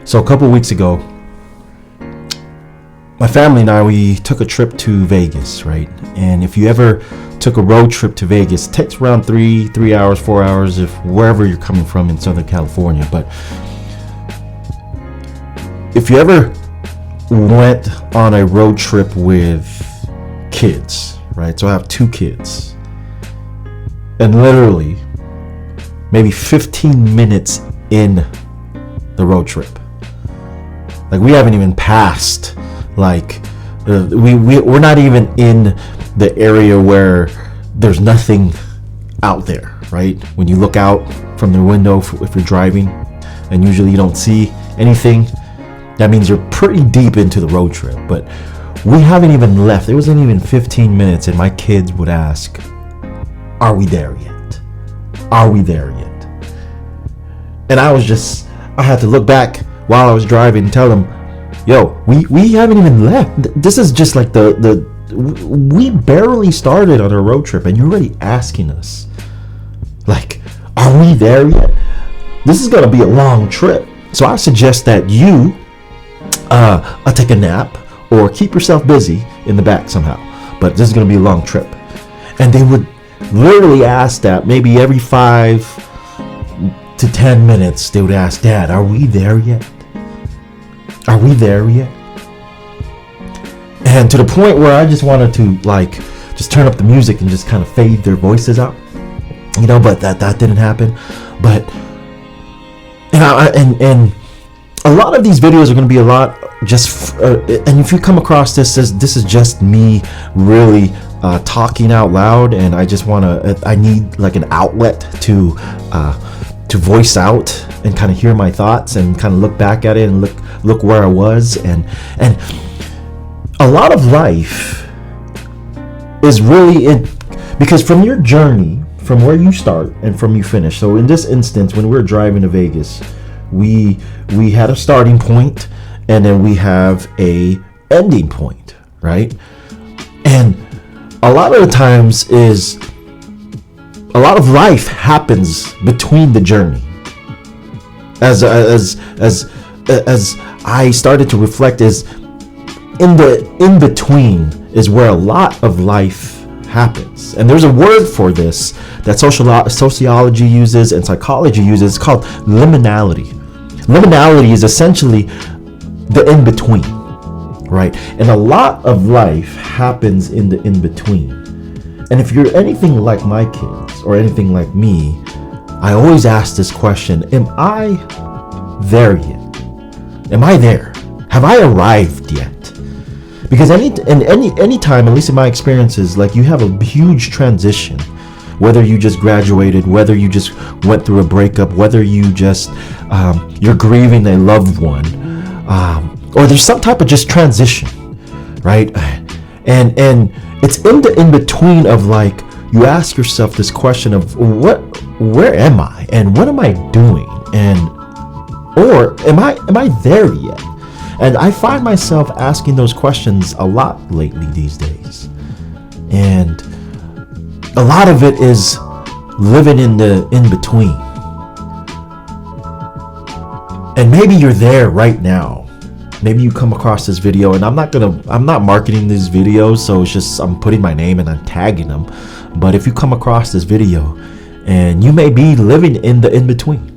So a couple weeks ago, my family and I, we took a trip to Vegas, right? And if you ever took a road trip to Vegas, it takes around 3 hours, 4 hours, if wherever you're coming from in Southern California. But if you ever went on a road trip with kids, right? So I have 2 kids, and literally maybe 15 minutes in the road trip, like we haven't even passed, like we're not even in the area where there's nothing out there, right? When you look out from the window, if you're driving and usually you don't see anything, that means you're pretty deep into the road trip. But we haven't even left. It wasn't even 15 minutes and my kids would ask, are we there yet? Are we there yet? And I had to look back while I was driving and tell them, yo, we haven't even left. This is just like we barely started on our road trip and you're already asking us, like, are we there yet? This is gonna be a long trip. So I suggest that you take a nap or keep yourself busy in the back somehow. But this is gonna be a long trip. And they would literally ask that maybe every 5 to 10 minutes. They would ask, Dad, are we there yet? Are we there yet? And to the point where I just wanted to just turn up the music and just kind of fade their voices out, but that didn't happen. But and a lot of these videos are going to be a lot just and if you come across this is just me really talking out loud, and I need like an outlet to voice out and kind of hear my thoughts and kind of look back at it and look where I was, and a lot of life is really because from your journey, from where you start and from you finish. So in this instance, when we were driving to Vegas, we had a starting point and then we have a ending point, right? And a lot of the times a lot of life happens between the journey. As I started to reflect, is in between is where a lot of life happens. And there's a word for this that sociology uses and psychology uses. It's called liminality. Liminality is essentially the in-between, right? And a lot of life happens in the in-between. And if you're anything like my kids or anything like me, I always ask this question, am I there yet? Am I there? Have I arrived yet? Because any time, at least in my experiences, like you have a huge transition, whether you just graduated, whether you just went through a breakup, whether you just you're grieving a loved one, or there's some type of just transition, right? And it's in the in between of like you ask yourself this question of where am I and what am I doing, and or am I there yet? And I find myself asking those questions a lot lately these days. And a lot of it is living in the in-between. And maybe you're there right now. Maybe you come across this video, and I'm not marketing these videos, so it's just I'm putting my name and I'm tagging them. But if you come across this video, and you may be living in the in-between.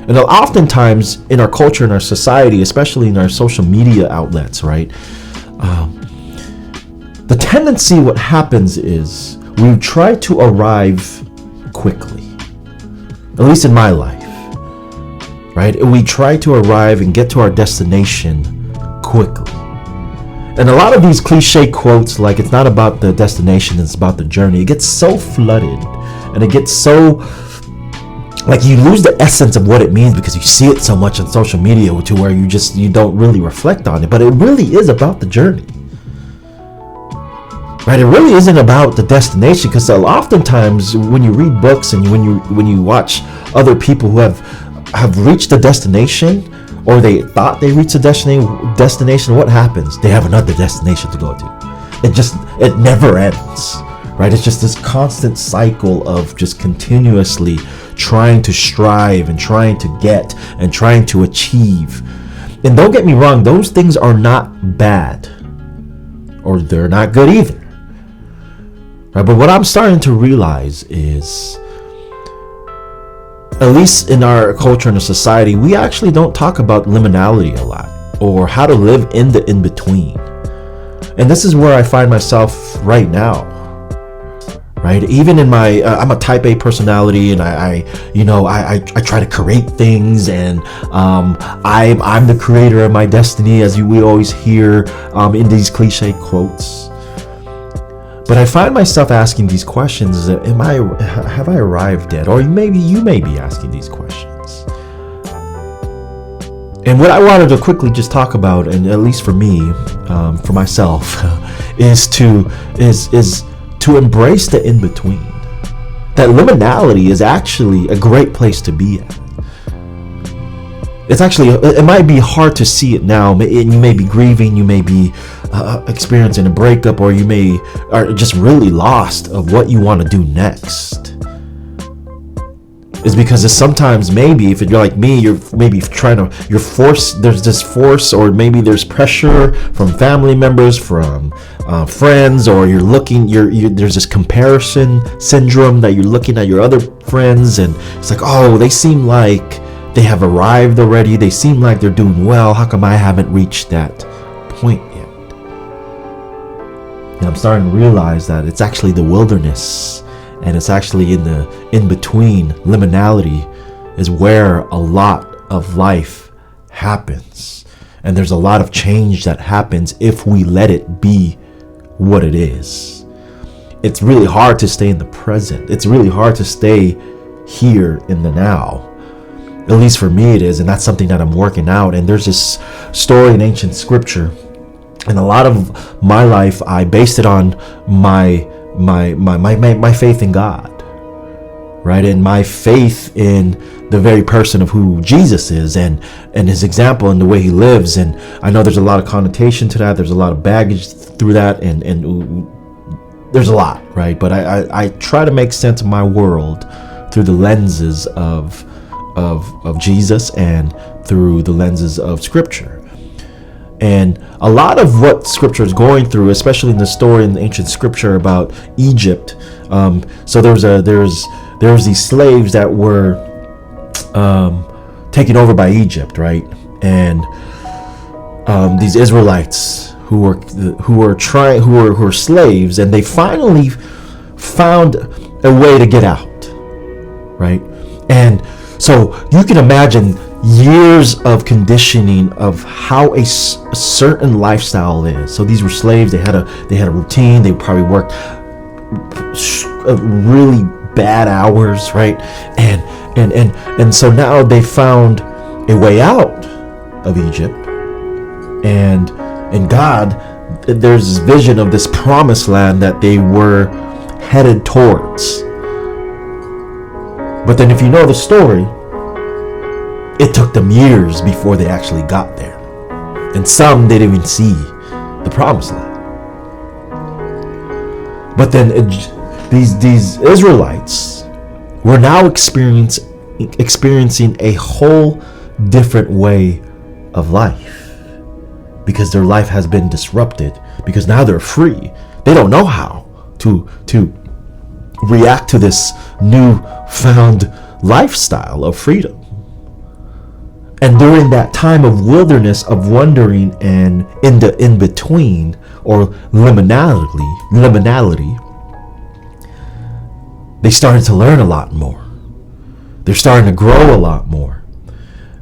And oftentimes in our culture, in our society, especially in our social media outlets, right? The tendency, what happens is we try to arrive quickly. At least in my life, right? We try to arrive and get to our destination quickly. And a lot of these cliche quotes, like it's not about the destination, it's about the journey. It gets so flooded and it gets so like you lose the essence of what it means because you see it so much on social media to where you don't really reflect on it. But it really is about the journey, right? It really isn't about the destination, because oftentimes when you read books and when you watch other people who have reached the destination, or they thought they reached the destination, what happens? They have another destination to go to. It never ends, right? It's just this constant cycle of just continuously trying to strive and trying to get and trying to achieve. And don't get me wrong, those things are not bad, or they're not good either. Right? But what I'm starting to realize is, at least in our culture and our society, we actually don't talk about liminality a lot, or how to live in the in-between. And this is where I find myself right now. Right? Even in my, I'm a type A personality, and I try to create things, and I'm the creator of my destiny, as we always hear in these cliche quotes. But I find myself asking these questions: have I arrived yet? Or maybe you may be asking these questions. And what I wanted to quickly just talk about, and at least for me, for myself, is to embrace the in-between. That liminality is actually a great place to be at. It's actually, it might be hard to see it now, and you may be grieving, you may be experiencing a breakup, or you may are just really lost of what you want to do next. Is because it's sometimes, maybe if you're like me, you're maybe you're forced, there's this force, or maybe there's pressure from family members, from friends, or there's this comparison syndrome that you're looking at your other friends, and it's like, oh, they seem like they have arrived already, they seem like they're doing well, how come I haven't reached that point yet? And I'm starting to realize that it's actually the wilderness, and it's actually in the in-between. Liminality is where a lot of life happens. And there's a lot of change that happens if we let it be what it is. It's really hard to stay in the present. It's really hard to stay here in the now. At least for me it is, and that's something that I'm working out. And there's this story in ancient scripture, and a lot of my life, I based it on my faith in God, right? And my faith in the very person of who Jesus is, and his example and the way he lives. And I know there's a lot of connotation to that. There's a lot of baggage through that, and there's a lot, right? But I try to make sense of my world through the lenses of Jesus and through the lenses of Scripture. And a lot of what Scripture is going through, especially in the story in the ancient Scripture about Egypt, so there was these slaves that were taken over by Egypt, right? And these Israelites who were slaves, and they finally found a way to get out, right? And so you can imagine years of conditioning of how a certain lifestyle is. So these were slaves. They had a routine. They probably worked really bad hours, right? And so now they found a way out of Egypt, and God, there's this vision of this promised land that they were headed towards. But then if you know the story, it took them years before they actually got there. And some didn't even see the promised land. But then these Israelites were now experiencing a whole different way of life, because their life has been disrupted, because now they're free. They don't know how to react to this newfound lifestyle of freedom. And during that time of wilderness, of wondering, and in the in-between, or liminality, they started to learn a lot more. They're starting to grow a lot more.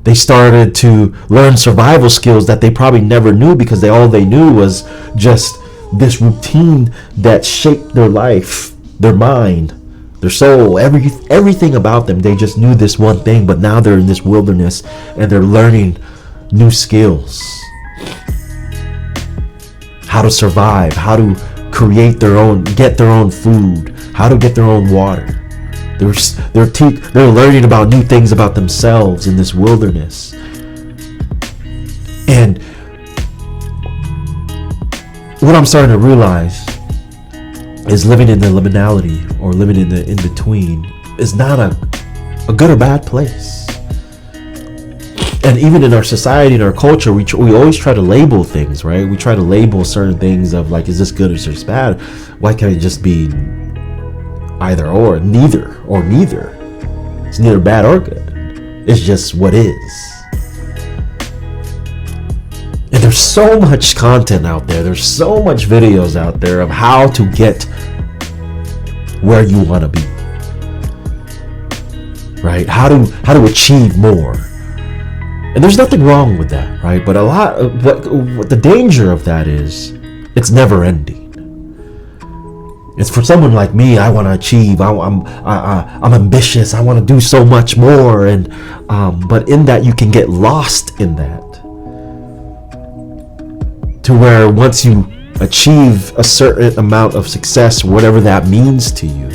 They started to learn survival skills that they probably never knew, because all they knew was just this routine that shaped their life, their mind, their soul, everything about them. They just knew this one thing, but now they're in this wilderness and they're learning new skills. How to survive, how to create get their own food, how to get their own water. They're learning about new things about themselves in this wilderness. And what I'm starting to realize is living in the liminality, or living in the in-between, is not a good or bad place. And even in our society, in our culture, we always try to label things, right? We try to label certain things of like, is this good or is this bad? Why can't it just be either or, neither or neither? It's neither bad or good. It's just what is. And there's so much content out there. There's so much videos out there of how to get where you want to be, right? How to achieve more. And there's nothing wrong with that, right? But what the danger of that is, it's never ending. It's for someone like me. I want to achieve. I'm ambitious. I want to do so much more, and but in that you can get lost in that, to where once you achieve a certain amount of success, whatever that means to you,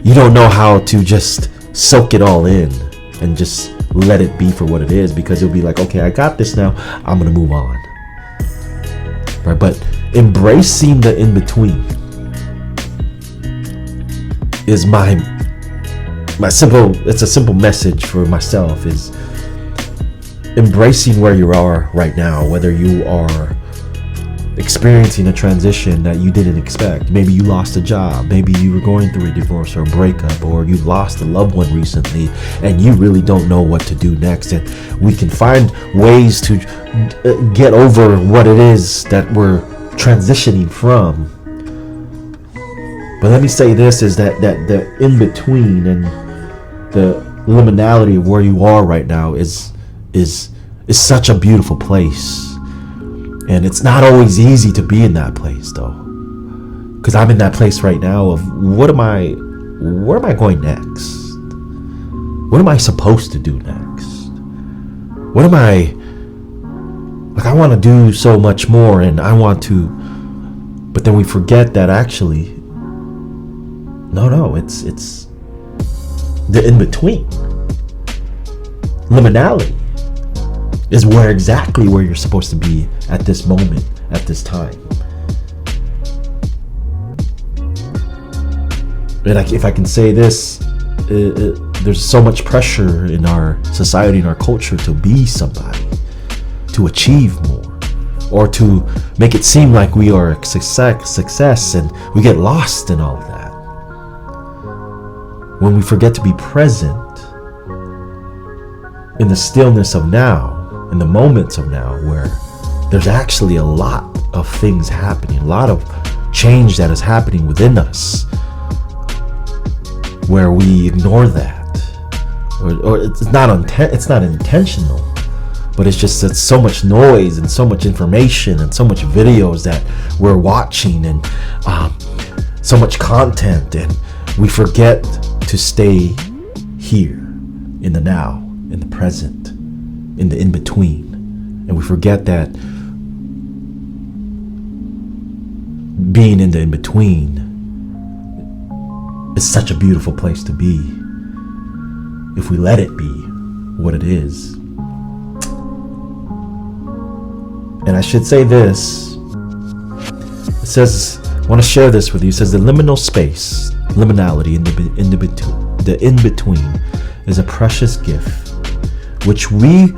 you don't know how to just soak it all in and just let it be for what it is, because you'll be like, okay, I got this now, I'm gonna move on, right? But embracing the in-between is my simple, it's a simple message for myself, is embracing where you are right now, whether you are experiencing a transition that you didn't expect. Maybe you lost a job, maybe you were going through a divorce or a breakup, or you lost a loved one recently and you really don't know what to do next. And we can find ways to get over what it is that we're transitioning from. But let me say this, is that the in-between and the liminality of where you are right now is such a beautiful place. And it's not always easy to be in that place, though, because I'm in that place right now of where am I going next? What am I supposed to do next? What am I, like, I want to do so much more, and I want to, but then we forget that actually, no, it's the in-between. Liminality is exactly where you're supposed to be at this moment, at this time. And if I can say this, there's so much pressure in our society, in our culture, to be somebody, to achieve more, or to make it seem like we are a success, and we get lost in all of that, when we forget to be present in the stillness of now, in the moments of now, where there's actually a lot of things happening, a lot of change that is happening within us, where we ignore that, or it's not intentional, but it's just that so much noise and so much information and so much videos that we're watching, and so much content, and we forget to stay here in the now, in the present, in the in-between. And we forget that being in the in-between is such a beautiful place to be, if we let it be what it is. And I should say this, it says, I want to share this with you. It says the liminal space, liminality, the in-between is a precious gift which we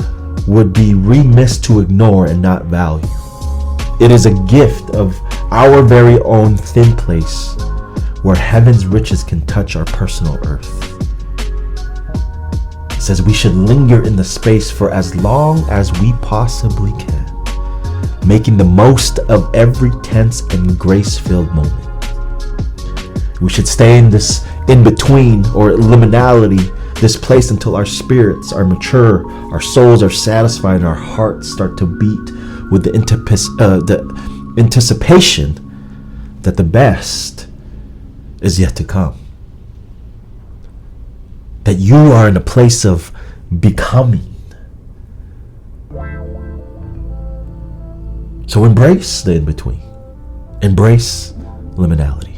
would be remiss to ignore and not value. It is a gift of our very own thin place, where heaven's riches can touch our personal earth. It says we should linger in the space for as long as we possibly can, making the most of every tense and grace-filled moment. We should stay in this in-between, or liminality, this place, until our spirits are mature, our souls are satisfied, and our hearts start to beat with the anticipation that the best is yet to come. That you are in a place of becoming. So embrace the in-between. Embrace liminality.